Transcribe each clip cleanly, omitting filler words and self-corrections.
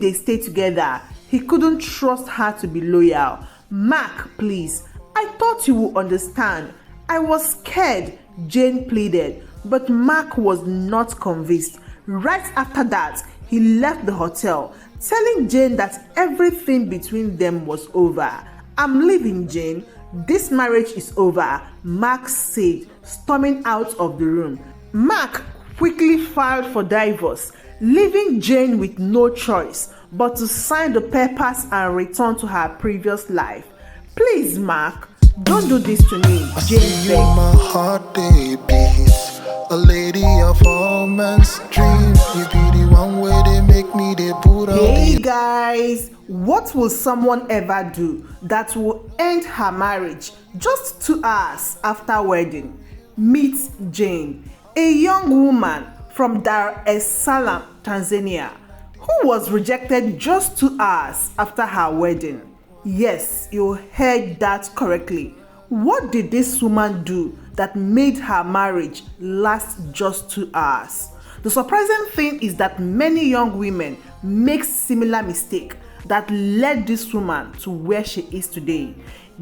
they stay together, he couldn't trust her to be loyal. Mark, please, I thought you would understand. I was scared, Jane pleaded, but Mark was not convinced. Right after that, he left the hotel, telling Jane that everything between them was over. I'm leaving, Jane. This marriage is over, Mark said, storming out of the room. Mark quickly filed for divorce, leaving Jane with no choice but to sign the papers and return to her previous life. Please, Mark, don't do this to me, Jane begged. My heart they beats, a lady of all men's dreams. You be the one where they make me they put on. Hey guys, what will someone ever do that will end her marriage just 2 hours after wedding? Meet Jane, a young woman from Dar es Salaam, Tanzania, who was rejected just 2 hours after her wedding. Yes, you heard that correctly. What did this woman do that made her marriage last just 2 hours? The surprising thing is that many young women make similar mistakes that led this woman to where she is today.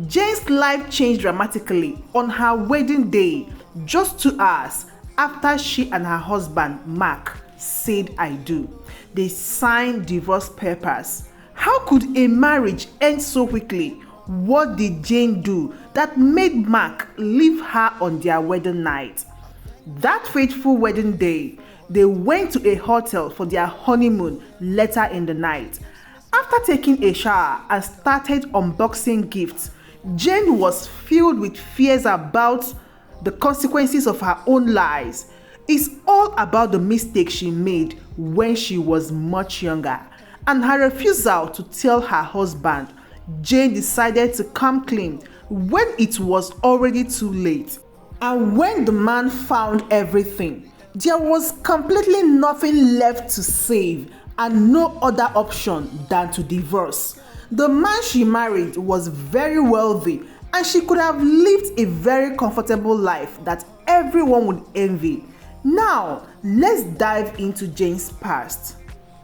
Jane's life changed dramatically on her wedding day, just 2 hours after she and her husband, Mark, said I do. They signed divorce papers. How could a marriage end so quickly? What did Jane do that made Mark leave her on their wedding night? That fateful wedding day, they went to a hotel for their honeymoon later in the night. After taking a shower and started unboxing gifts, Jane was filled with fears about the consequences of her own lies. It's all about the mistake she made when she was much younger and her refusal to tell her husband. Jane decided to come clean when it was already too late. And when the man found everything, there was completely nothing left to save and no other option than to divorce. The man she married was very wealthy and she could have lived a very comfortable life that everyone would envy. Now, let's dive into Jane's past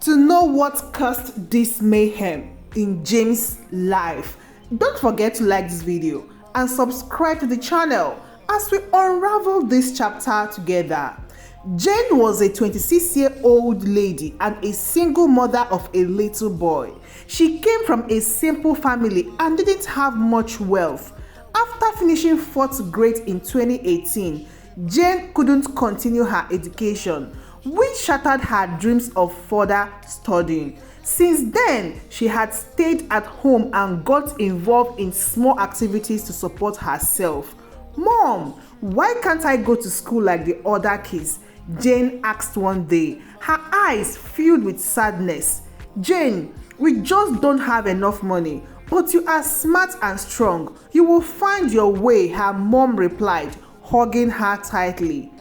to know what caused this mayhem in Jane's life. Don't forget to like this video and subscribe to the channel as we unravel this chapter together. Jane was a 26-year-old lady and a single mother of a little boy. She came from a simple family and didn't have much wealth. After finishing 4th grade in 2018, Jane couldn't continue her education, which shattered her dreams of further studying. Since then, she had stayed at home and got involved in small activities to support herself. Mom, why can't I go to school like the other kids? Jane asked one day, her eyes filled with sadness. Jane, we just don't have enough money, but you are smart and strong. You will find your way, her mom replied, hugging her tightly.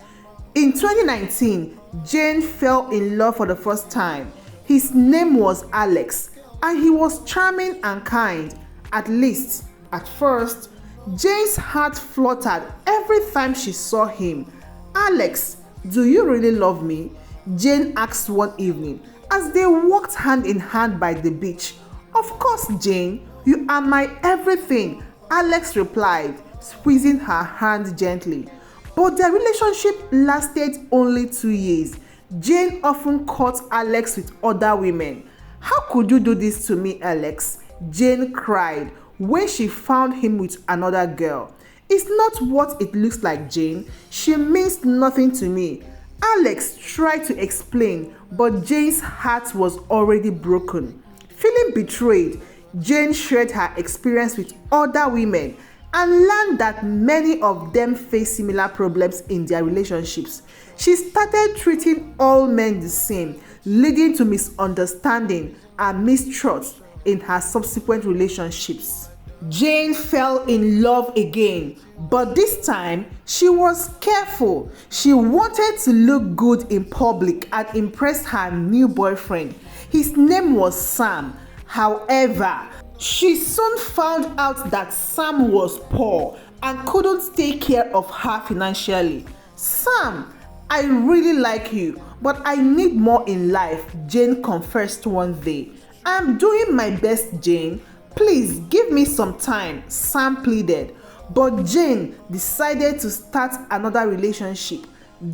In 2019, Jane fell in love for the first time. His name was Alex, and he was charming and kind, at least at first. Jane's heart fluttered every time she saw him. Alex, do you really love me? Jane asked one evening as they walked hand in hand by the beach. Of course, Jane, you are my everything, Alex replied, squeezing her hand gently. But their relationship lasted only 2 years. Jane often caught Alex with other women. How could you do this to me, Alex? Jane cried when she found him with another girl. It's not what it looks like, Jane. She means nothing to me. Alex tried to explain, but Jane's heart was already broken. Feeling betrayed, Jane shared her experience with other women and learned that many of them face similar problems in their relationships. She started treating all men the same, leading to misunderstanding and mistrust in her subsequent relationships. Jane fell in love again, but this time she was careful. She wanted to look good in public and impress her new boyfriend. His name was Sam. However, she soon found out that Sam was poor and couldn't take care of her financially. Sam, I really like you, but I need more in life, Jane confessed one day. I'm doing my best, Jane. Please give me some time, Sam pleaded. But Jane decided to start another relationship,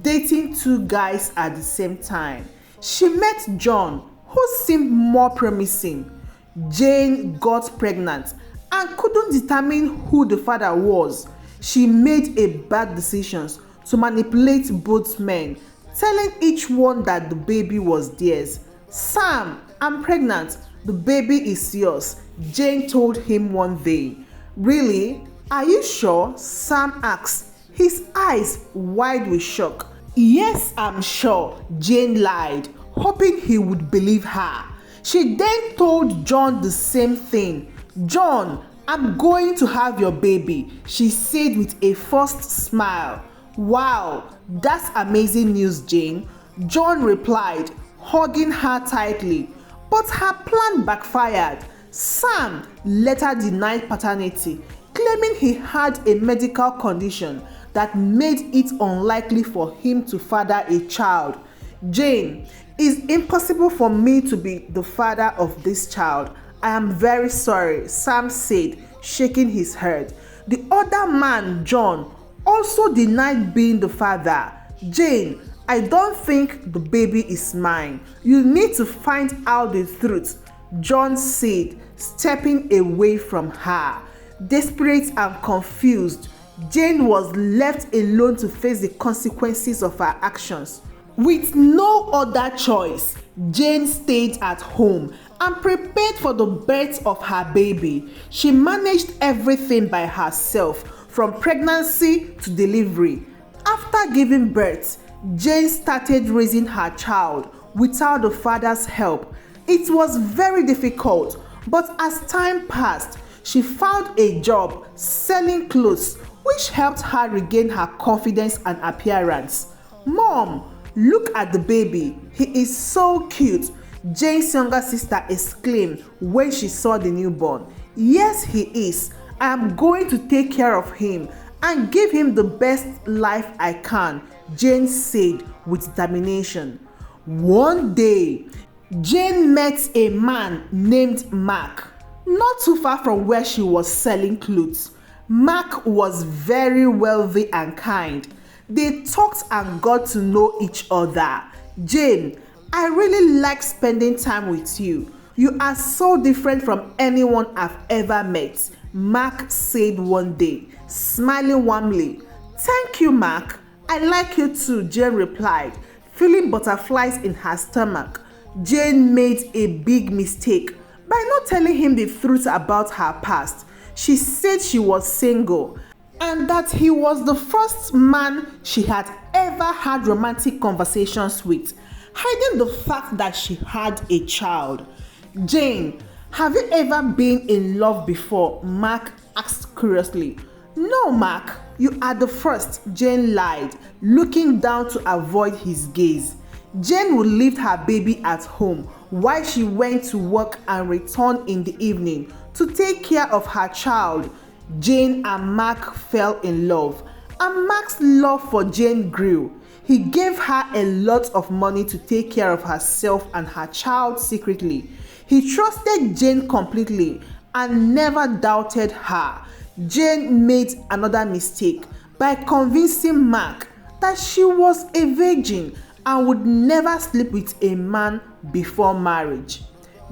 dating two guys at the same time. She met John, who seemed more promising. Jane got pregnant and couldn't determine who the father was. She made a bad decision to manipulate both men, telling each one that the baby was theirs. Sam, I'm pregnant. The baby is yours, Jane told him one day. Really? Are you sure? Sam asked, his eyes wide with shock. Yes, I'm sure, Jane lied, hoping he would believe her. She then told John the same thing. John, I'm going to have your baby, she said with a forced smile. Wow, that's amazing news, Jane, John replied, hugging her tightly. But her plan backfired. Sam later denied paternity, claiming he had a medical condition that made it unlikely for him to father a child. Jane, it's impossible for me to be the father of this child. I am very sorry, Sam said, shaking his head. The other man, John, also denied being the father. Jane, I don't think the baby is mine. You need to find out the truth, John said, stepping away from her. Desperate and confused, Jane was left alone to face the consequences of her actions. With no other choice, Jane stayed at home and prepared for the birth of her baby. She managed everything by herself, from pregnancy to delivery. After giving birth, Jane started raising her child without the father's help. It was very difficult, but as time passed, she found a job selling clothes, which helped her regain her confidence and appearance. Mom, look at the baby. He is so cute, Jane's younger sister exclaimed when she saw the newborn. Yes, he is. I am going to take care of him and give him the best life I can, Jane said with determination. One day, Jane met a man named Mark, not too far from where she was selling clothes. Mark was very wealthy and kind. They talked and got to know each other. Jane, I really like spending time with you. You are so different from anyone I've ever met, Mark said one day, smiling warmly. Thank you, Mark. I like you too, Jane replied, feeling butterflies in her stomach. Jane made a big mistake by not telling him the truth about her past. She said she was single and that he was the first man she had ever had romantic conversations with, hiding the fact that she had a child. Jane, have you ever been in love before? Mark asked curiously. No, Mark, you are the first, Jane lied, looking down to avoid his gaze. Jane would leave her baby at home while she went to work and returned in the evening to take care of her child. Jane and Mark fell in love, and Mark's love for Jane grew. He gave her a lot of money to take care of herself and her child secretly. He trusted Jane completely and never doubted her. Jane made another mistake by convincing Mark that she was a virgin and would never sleep with a man before marriage.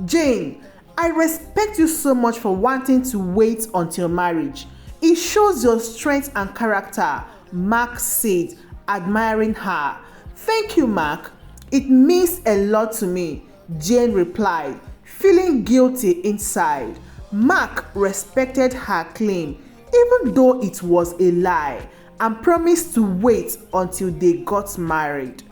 Jane, I respect you so much for wanting to wait until marriage. It shows your strength and character, Mark said, admiring her. Thank you, Mark. It means a lot to me, Jane replied, feeling guilty inside. Mark respected her claim, even though it was a lie, and promised to wait until they got married.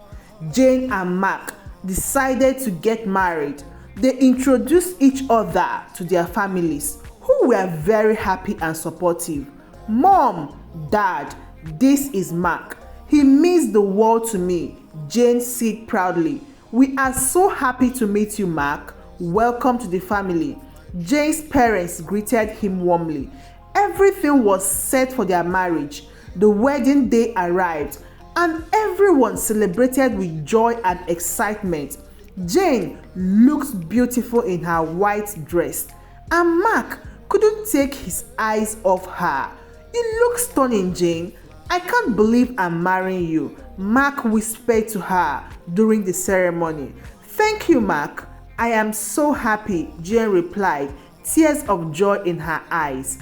Jane and Mark decided to get married. They introduced each other to their families, who were very happy and supportive. Mom, Dad, this is Mark. He means the world to me, Jane said proudly. We are so happy to meet you, Mark. Welcome to the family. Jane's parents greeted him warmly. Everything was set for their marriage. The wedding day arrived, and everyone celebrated with joy and excitement. Jane looked beautiful in her white dress, and Mark couldn't take his eyes off her. "You look stunning, Jane. I can't believe I'm marrying you," Mark whispered to her during the ceremony. "Thank you, Mark. I am so happy," Jane replied, tears of joy in her eyes.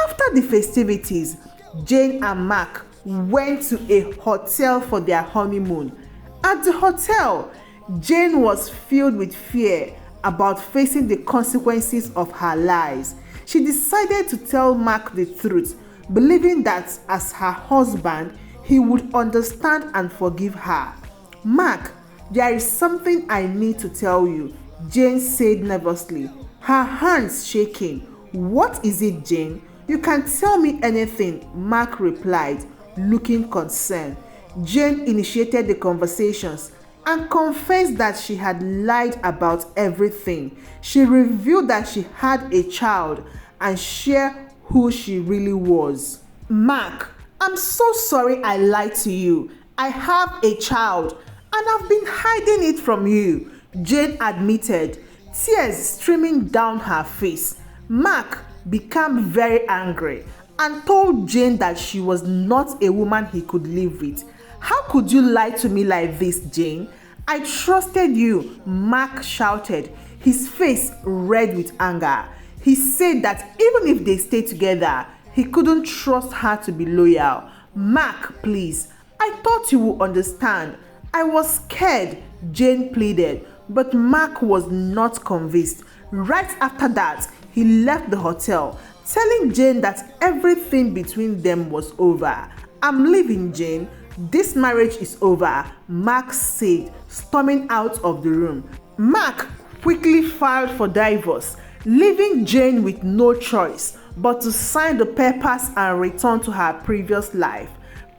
After the festivities, Jane and Mark went to a hotel for their honeymoon. At the hotel, Jane was filled with fear about facing the consequences of her lies. She decided to tell Mark the truth, believing that as her husband, he would understand and forgive her. "Mark, there is something I need to tell you," Jane said nervously, her hands shaking. "What is it, Jane? You can tell me anything," Mark replied, looking concerned. Jane initiated the conversations and confessed that she had lied about everything. She revealed that she had a child and shared who she really was. "Mark, I'm so sorry I lied to you. I have a child and I've been hiding it from you," Jane admitted, tears streaming down her face. Mark became very angry and told Jane that she was not a woman he could live with. "How could you lie to me like this, Jane? I trusted you," Mark shouted, his face red with anger. He said that even if they stayed together, he couldn't trust her to be loyal. "Mark, please, I thought you would understand. I was scared," Jane pleaded, but Mark was not convinced. Right after that, he left the hotel, telling Jane that everything between them was over. "I'm leaving, Jane. This marriage is over," Mark said, storming out of the room. Mark quickly filed for divorce, leaving Jane with no choice but to sign the papers and return to her previous life.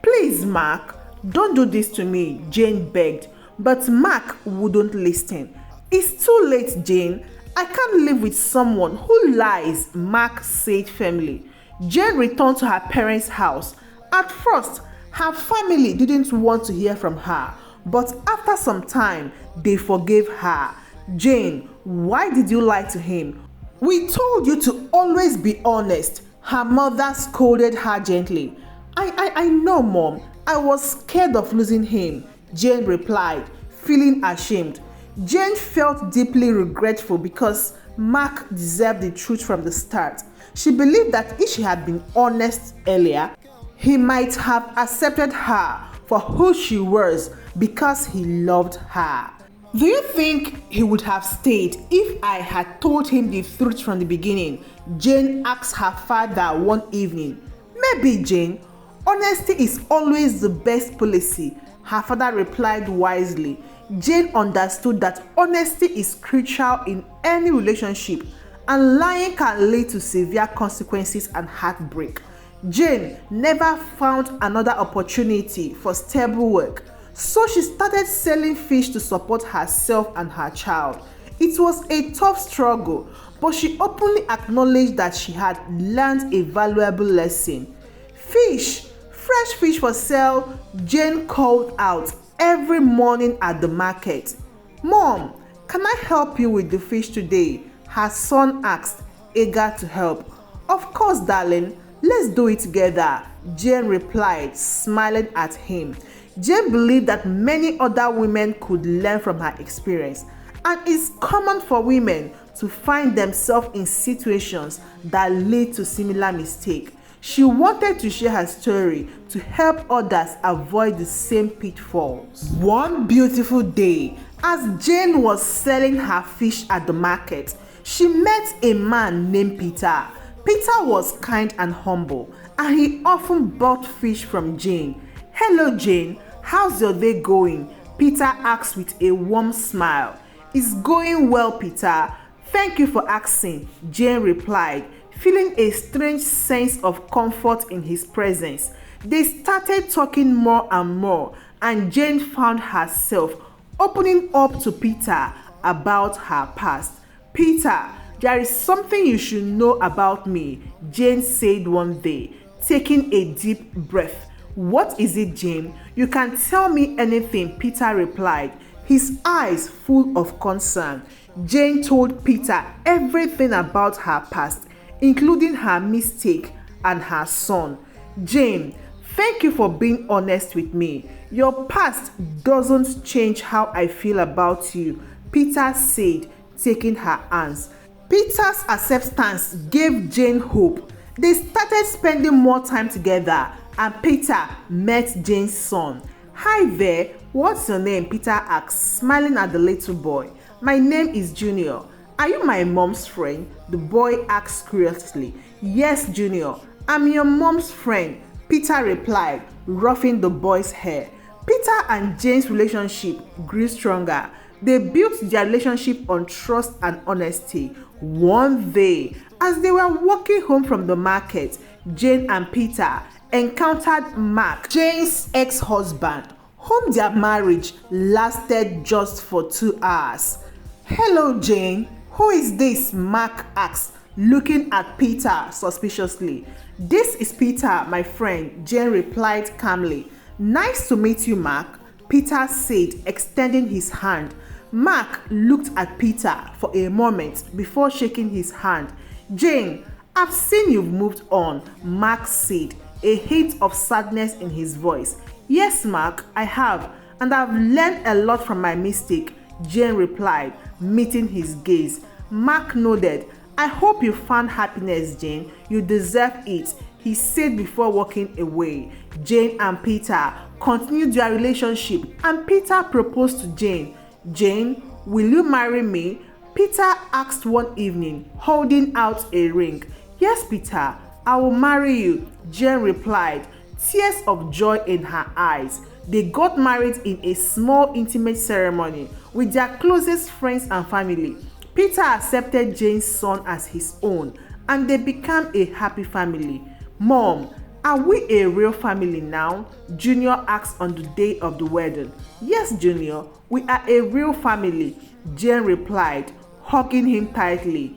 "Please, Mark, don't do this to me," Jane begged, but Mark wouldn't listen. "It's too late, Jane. I can't live with someone who lies," Mark said firmly. Jane returned to her parents' house. At first, her family didn't want to hear from her, but after some time, they forgave her. "Jane, why did you lie to him? We told you to always be honest," her mother scolded her gently. I know, Mom. I was scared of losing him," Jane replied, feeling ashamed. Jane felt deeply regretful because Mark deserved the truth from the start. She believed that if she had been honest earlier, he might have accepted her for who she was because he loved her. "Do you think he would have stayed if I had told him the truth from the beginning?" Jane asked her father one evening. "Maybe, Jane. Honesty is always the best policy," her father replied wisely. Jane understood that honesty is crucial in any relationship, and lying can lead to severe consequences and heartbreak. Jane never found another opportunity for stable work, so she started selling fish to support herself and her child. It was a tough struggle, but she openly acknowledged that she had learned a valuable lesson. "Fish, fresh fish for sale," Jane called out every morning at the market. "Mom, can I help you with the fish today?" her son asked, eager to help. "Of course, darling. Let's do it together," Jane replied, smiling at him. Jane believed that many other women could learn from her experience, and it's common for women to find themselves in situations that lead to similar mistakes. She wanted to share her story to help others avoid the same pitfalls. One beautiful day, as Jane was selling her fish at the market, she met a man named Peter. Peter was kind and humble, and he often bought fish from Jane. "Hello, Jane. How's your day going?" Peter asked with a warm smile. "It's going well, Peter. Thank you for asking," Jane replied, feeling a strange sense of comfort in his presence. They started talking more and more, and Jane found herself opening up to Peter about her past. "Peter, there is something you should know about me," Jane said one day, taking a deep breath. "What is it, Jane? You can tell me anything," Peter replied, his eyes full of concern. Jane told Peter everything about her past, including her mistake and her son. "Jane, thank you for being honest with me. Your past doesn't change how I feel about you," Peter said, taking her hands. Peter's acceptance gave Jane hope. They started spending more time together, and Peter met Jane's son. "Hi there, what's your name?" Peter asked, smiling at the little boy. "My name is Junior. Are you my mom's friend?" the boy asked curiously. "Yes, Junior, I'm your mom's friend," Peter replied, ruffling the boy's hair. Peter and Jane's relationship grew stronger. They built their relationship on trust and honesty. One day, as they were walking home from the market, Jane and Peter encountered Mark, Jane's ex-husband, whom their marriage lasted just for 2 hours. "Hello, Jane. Who is this?" Mark asked, looking at Peter suspiciously. "This is Peter, my friend," Jane replied calmly. "Nice to meet you, Mark," Peter said, extending his hand. Mark looked at Peter for a moment before shaking his hand. "Jane, I've seen you've moved on," Mark said, a hint of sadness in his voice. "Yes, Mark, I have, and I've learned a lot from my mistake," Jane replied, meeting his gaze. Mark nodded. "I hope you found happiness, Jane. You deserve it," he said before walking away. Jane and Peter continued their relationship, and Peter proposed to Jane. "Jane, will you marry me?" Peter asked one evening, holding out a ring. "Yes, Peter, I will marry you," Jane replied, tears of joy in her eyes. They got married in a small, intimate ceremony with their closest friends and family. Peter accepted Jane's son as his own, and they became a happy family. "Mom, are we a real family now?" Junior asked on the day of the wedding. "Yes, Junior, we are a real family," Jane replied, hugging him tightly.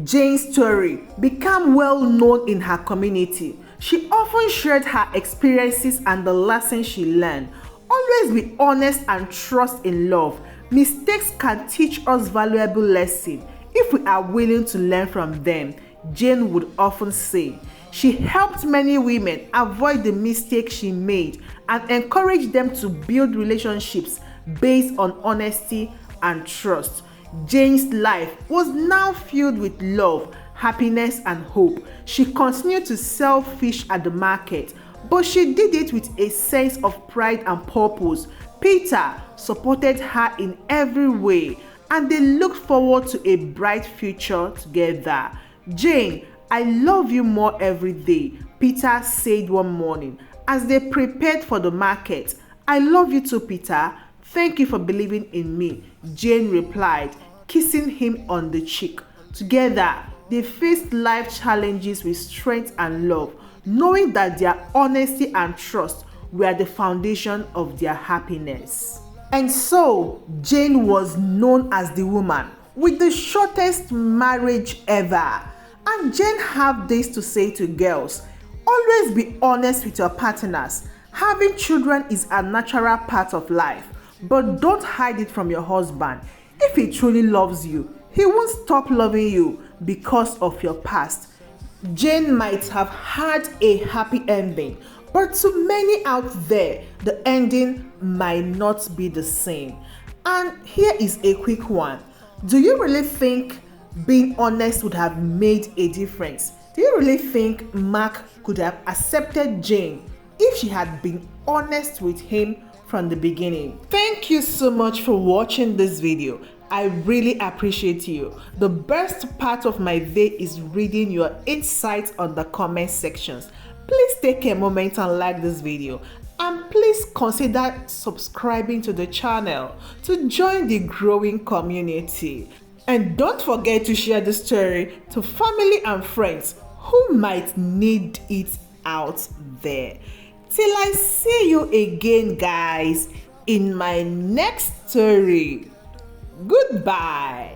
Jane's story became well known in her community. She often shared her experiences and the lessons she learned. Always be honest and trust in love. Mistakes can teach us valuable lessons if we are willing to learn from them, Jane would often say. She helped many women avoid the mistakes she made and encouraged them to build relationships based on honesty and trust. Jane's life was now filled with love, happiness, and hope. She continued to sell fish at the market, but she did it with a sense of pride and purpose. Peter supported her in every way, and they looked forward to a bright future together. "Jane, I love you more every day," Peter said one morning as they prepared for the market. "I love you too, Peter. Thank you for believing in me," Jane replied, kissing him on the cheek. Together, they faced life challenges with strength and love, knowing that their honesty and trust were the foundation of their happiness. And so, Jane was known as the woman with the shortest marriage ever. And Jane have this to say to girls: always be honest with your partners. Having children is a natural part of life, but don't hide it from your husband. If he truly loves you, he won't stop loving you because of your past. Jane might have had a happy ending, but to many out there, the ending might not be the same. And here is a quick one. Do you really think being honest would have made a difference? Do you really think Mark could have accepted Jane if she had been honest with him from the beginning? Thank you so much for watching this video. I really appreciate you. The best part of my day is reading your insights on the comment sections. Please take a moment and like this video, and please consider subscribing to the channel to join the growing community. And don't forget to share the story to family and friends who might need it out there. Till I see you again, guys, in my next story. Goodbye.